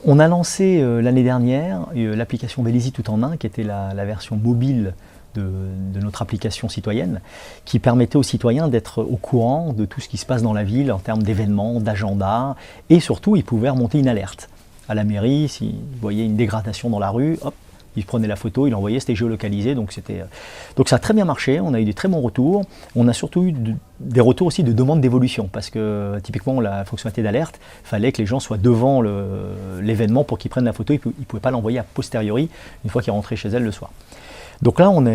On a lancé l'année dernière l'application Vélizy tout en un, qui était la version mobile de notre application citoyenne, qui permettait aux citoyens d'être au courant de tout ce qui se passe dans la ville en termes d'événements, d'agenda, et surtout ils pouvaient remonter une alerte à la mairie s'ils voyaient une dégradation dans la rue. Hop, il prenait la photo, il l'envoyait, c'était géolocalisé, donc ça a très bien marché, on a eu des très bons retours. On a surtout eu des retours aussi de demandes d'évolution, parce que typiquement la fonctionnalité d'alerte, il fallait que les gens soient devant l'événement pour qu'ils prennent la photo, ils ne pouvaient pas l'envoyer a posteriori, une fois qu'ils rentraient chez elles le soir. Donc là, on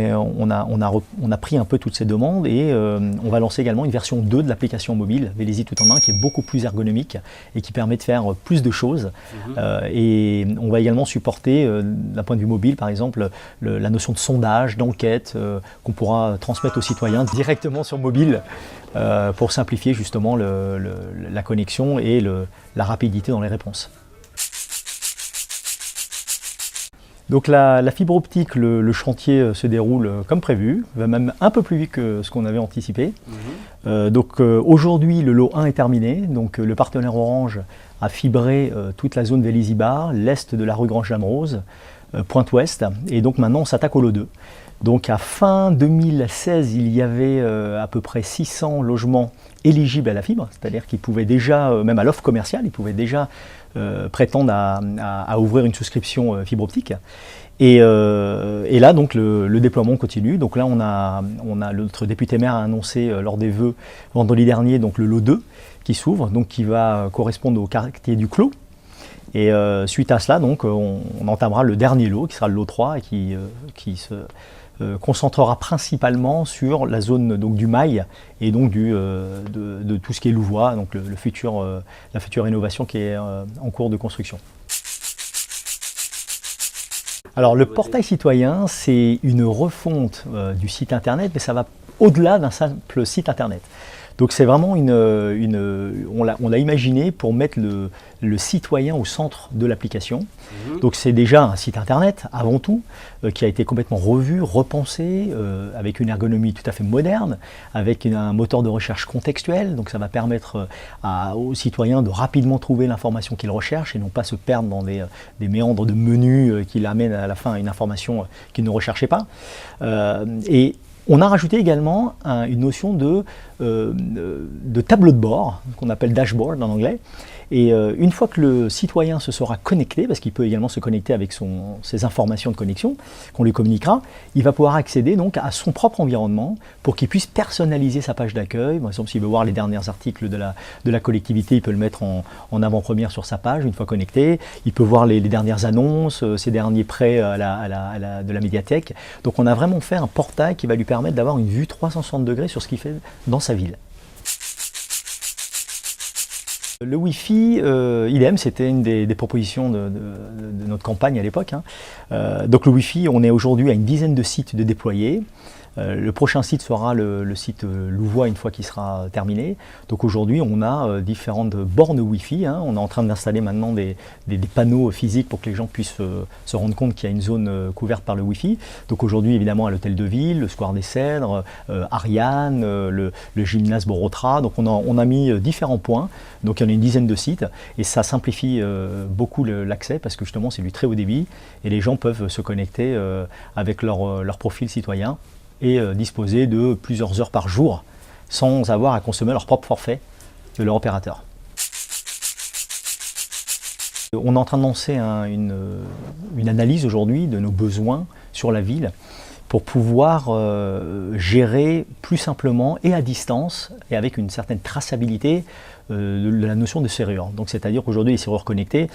a pris un peu toutes ces demandes et on va lancer également une version 2 de l'application mobile Vélizy tout en un, qui est beaucoup plus ergonomique et qui permet de faire plus de choses. Et on va également supporter, d'un point de vue mobile par exemple, la notion de sondage, d'enquête, qu'on pourra transmettre aux citoyens directement sur mobile pour simplifier justement la connexion et la rapidité dans les réponses. Donc la fibre optique, le chantier se déroule comme prévu, va même un peu plus vite que ce qu'on avait anticipé. Aujourd'hui, le lot 1 est terminé, donc le partenaire Orange a fibré toute la zone Vélizy-Bar, l'est de la rue Grange-Lamerose, Pointe-Ouest, et donc maintenant on s'attaque au lot 2. Donc à fin 2016, il y avait à peu près 600 logements éligibles à la fibre, c'est-à-dire qu'ils pouvaient déjà, même à l'offre commerciale, ils pouvaient déjà prétendent à ouvrir une souscription fibre optique. Et là, donc, le déploiement continue. Donc là, on a notre député maire a annoncé lors des vœux vendredi dernier donc, le lot 2 qui s'ouvre, donc qui va correspondre au quartier du Clos. Et suite à cela, donc, on entamera le dernier lot, qui sera le lot 3, et qui se concentrera principalement sur la zone donc, du Mail et donc de tout ce qui est Louvois, donc la future rénovation qui est en cours de construction. Alors le portail citoyen, c'est une refonte du site internet, mais ça va au-delà d'un simple site internet. Donc c'est vraiment on l'a imaginé pour mettre le citoyen au centre de l'application. Donc c'est déjà un site internet avant tout, qui a été complètement revu, repensé, avec une ergonomie tout à fait moderne, avec un moteur de recherche contextuel. Donc ça va permettre aux citoyens de rapidement trouver l'information qu'ils recherchent et non pas se perdre dans des méandres de menus qui l'amènent à la fin à une information qu'ils ne recherchaient pas. Et on a rajouté également une notion de tableau de bord, qu'on appelle dashboard en anglais. Et une fois que le citoyen se sera connecté, parce qu'il peut également se connecter avec ses informations de connexion qu'on lui communiquera, il va pouvoir accéder donc à son propre environnement pour qu'il puisse personnaliser sa page d'accueil. Par exemple, s'il veut voir les derniers articles de la collectivité, il peut le mettre en avant-première sur sa page une fois connecté. Il peut voir les dernières annonces, ses derniers prêts de la médiathèque. Donc on a vraiment fait un portail qui va lui permettre d'avoir une vue 360 degrés sur ce qu'il fait dans sa ville. Le Wi-Fi, idem, c'était une des propositions de notre campagne à l'époque. Donc le Wi-Fi, on est aujourd'hui à une dizaine de sites de déployés. Le prochain site sera le site Louvois une fois qu'il sera terminé. Donc aujourd'hui, on a différentes bornes Wi-Fi. On est en train d'installer maintenant des panneaux physiques pour que les gens puissent se rendre compte qu'il y a une zone couverte par le Wi-Fi. Donc aujourd'hui, évidemment, à l'Hôtel de Ville, le Square des Cèdres, Ariane, le gymnase Borotra. Donc on a mis différents points. Donc il y en a une dizaine de sites et ça simplifie beaucoup l'accès parce que justement, c'est du très haut débit et les gens peuvent se connecter avec leur profil citoyen et disposer de plusieurs heures par jour sans avoir à consommer leur propre forfait de leur opérateur. On est en train de lancer une analyse aujourd'hui de nos besoins sur la ville pour pouvoir gérer plus simplement et à distance et avec une certaine traçabilité de la notion de serrure. Donc c'est-à-dire qu'aujourd'hui les serrures connectées,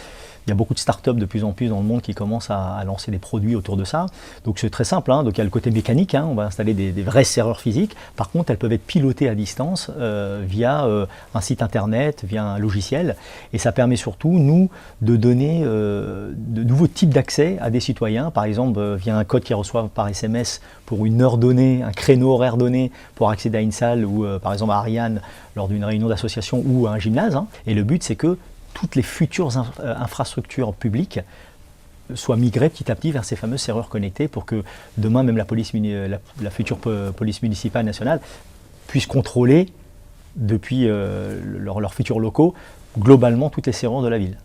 il y a beaucoup de startups de plus en plus dans le monde qui commencent à lancer des produits autour de ça. Donc c'est très simple, donc il y a le côté mécanique, on va installer des vraies serrures physiques. Par contre, elles peuvent être pilotées à distance via un site internet, via un logiciel. Et ça permet surtout, nous, de donner de nouveaux types d'accès à des citoyens. Par exemple, via un code qu'ils reçoivent par SMS pour une heure donnée, un créneau horaire donné pour accéder à une salle ou par exemple à Ariane lors d'une réunion d'association ou à un gymnase. Et le but, c'est que toutes les futures infrastructures publiques soient migrées petit à petit vers ces fameuses serrures connectées pour que demain même la future police municipale nationale puisse contrôler depuis leurs futurs locaux globalement toutes les serrures de la ville.